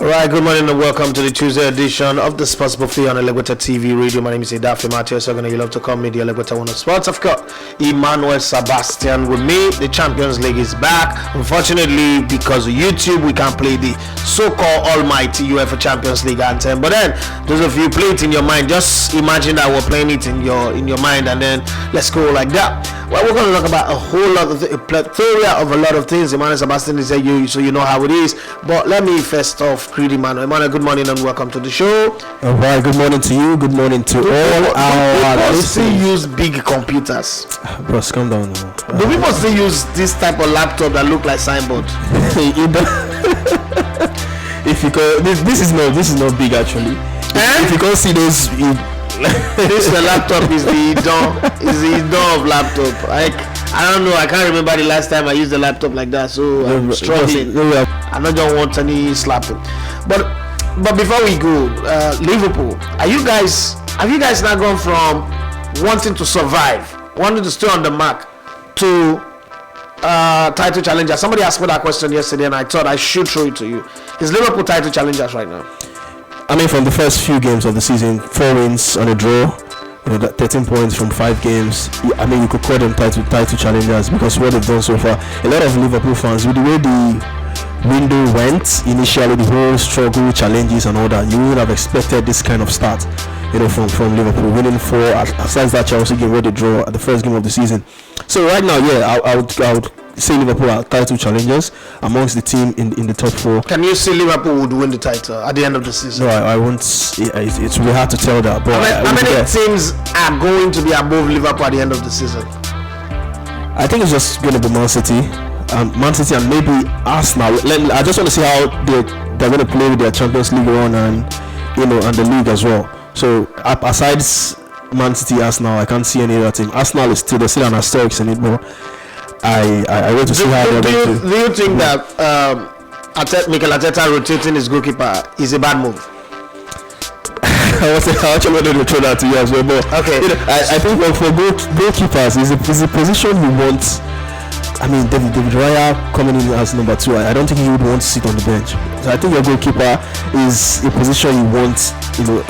Alright, good morning and welcome to the Tuesday edition of the Sports Buffet on Elegweta TV Radio. My name is Idafi Matthias. So you love to call me the Elegweta One of Sports. I've got Emmanuel Sebastian with me. The Champions League is back. Unfortunately, because of YouTube, we can't play the so-called almighty UEFA Champions League anthem. But then, those of you play it in your mind, just imagine that we're playing it in your mind, and then let's go like that. Well, we're going to talk about a whole lot of a plethora of a lot of things. Emmanuel Sebastian is here, so you know how it is. But let me first off greet Emmanuel. Emmanuel, good morning and welcome to the show. All right, good morning to you. Good morning to all our listeners. People still use big computers. Bros, calm down. Do people still use this type of laptop that look like signboard? If you go, this is not big actually. If you can't see those. This laptop is the dawn of laptop. I don't know. I can't remember the last time I used a laptop like that, so I'm struggling. I don't want any slapping. But before we go, Liverpool, have you guys now gone from wanting to survive, wanting to stay on the mark, to title challengers? Somebody asked me that question yesterday, and I thought I should throw it to you. Is Liverpool title challengers right now? I mean, from the first few games of the season, 4 wins on a draw, 13 points from 5 games. I mean, you could call them title challengers because what they've done so far. A lot of Liverpool fans, with the way the window went initially, the whole struggle, challenges and all that, you would have expected this kind of start, from Liverpool winning 4. Aside that Chelsea game where they draw at the first game of the season. So right now, I would say Liverpool are title challengers amongst the team in the top 4. Can you say Liverpool would win the title at the end of the season? No, I won't. It's really hard to tell that. But how many teams are going to be above Liverpool at the end of the season? I think it's just going to be Man City and maybe Arsenal. I just want to see how they're going to play with their Champions League run and and the league as well. So aside Man City, Arsenal, I can't see any other team. Arsenal is still an asterisk in it, but I want to see how they're going to. Do you think that Mikel Arteta rotating his goalkeeper is a bad move? I actually wanted to throw that to you as well, but okay. I think for goalkeepers, is a position you want. I mean, David Raya coming in as number 2. I don't think he would want to sit on the bench. So I think your goalkeeper is a position you want,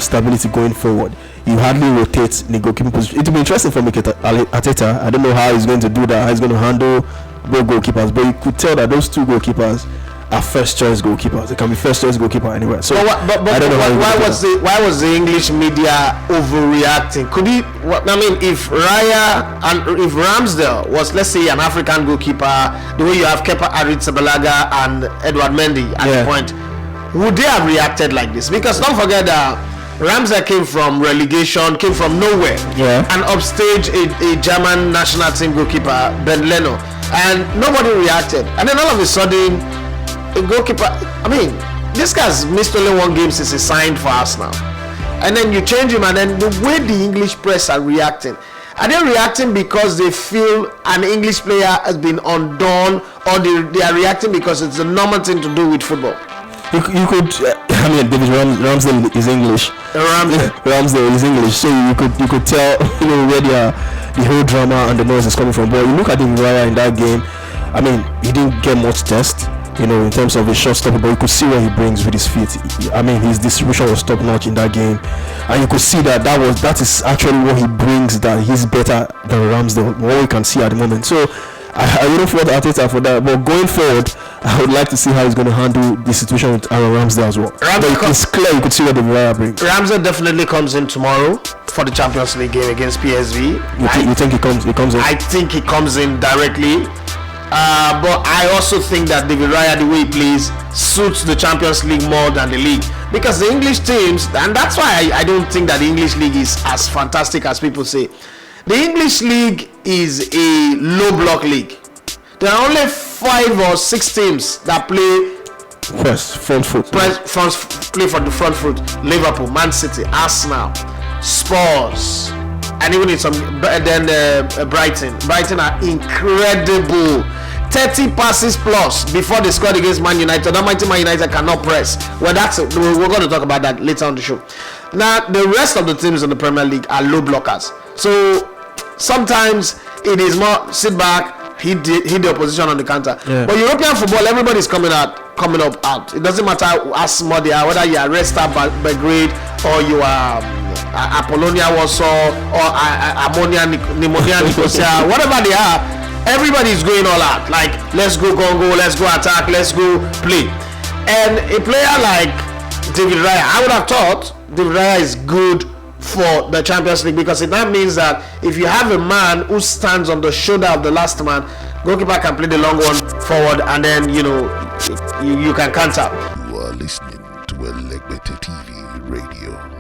stability going forward. You hardly rotate in the goalkeeping position. It will be interesting for Mikel Arteta. I don't know how he's going to do that, how he's going to handle both goalkeepers, but you could tell that those 2 goalkeepers are first choice goalkeepers. They can be first choice goalkeeper anywhere. So I don't know why was the English media overreacting? Could he? I mean, if Raya and if Ramsdale was, let's say, an African goalkeeper, the way you have Kepa Arrizabalaga and Edward Mendy at the point, would they have reacted like this? Because don't forget that Ramsdale came from relegation, came from nowhere, and upstage a German national team goalkeeper, Ben Leno, and nobody reacted. And then all of a sudden, a goalkeeper, I mean, this guy's missed only 1 game since he signed for Arsenal. And then you change him, and then the way the English press are reacting, are they reacting because they feel an English player has been undone, or they are reacting because it's a normal thing to do with football? You could, I mean, David Ramsdale is English. Ramsdale is English, so you could tell, where the whole drama and the noise is coming from. But you look at David Raya in that game. I mean, he didn't get much test, in terms of a shot stopper, but you could see what he brings with his feet. I mean, his distribution was top notch in that game, and you could see that is actually what he brings. That he's better than Ramsdale, what we can see at the moment. So I wouldn't fault Arteta for that, but going forward, I would like to see how he's going to handle the situation with Aaron Ramsdale as well. But it's clear you could see what the Raya brings. Ramsdale definitely comes in tomorrow for the Champions League game against PSV. You think he comes in? I think he comes in directly. But I also think that David Raya, the way he plays, suits the Champions League more than the league, because the English teams, and that's why I don't think that the English league is as fantastic as people say. The English league is a low block league. There are only 5 or 6 teams that play front foot. Play for the front foot. Liverpool, Man City, Arsenal, Spurs, and even Brighton. Brighton are incredible. 30 passes plus before they scored against Man United. That mighty Man United cannot press. Well, we're going to talk about that later on the show. Now, the rest of the teams in the Premier League are low blockers. So sometimes it is more sit back, hit the opposition on the counter. But European football, everybody's coming out coming up out. It doesn't matter how small they are, whether you are Red Star Belgrade or you are Apollonia Warsaw or Ammonia Pneumonia Nicosia, whatever they are, everybody is going all out. Like, let's go Congo, let's go attack, let's go play. And a player like David Raya, I would have thought David Raya is good for the Champions League, because that means that if you have a man who stands on the shoulder of the last man, goalkeeper can play the long one forward, and then you can counter. You are listening to Elegbete TV Radio.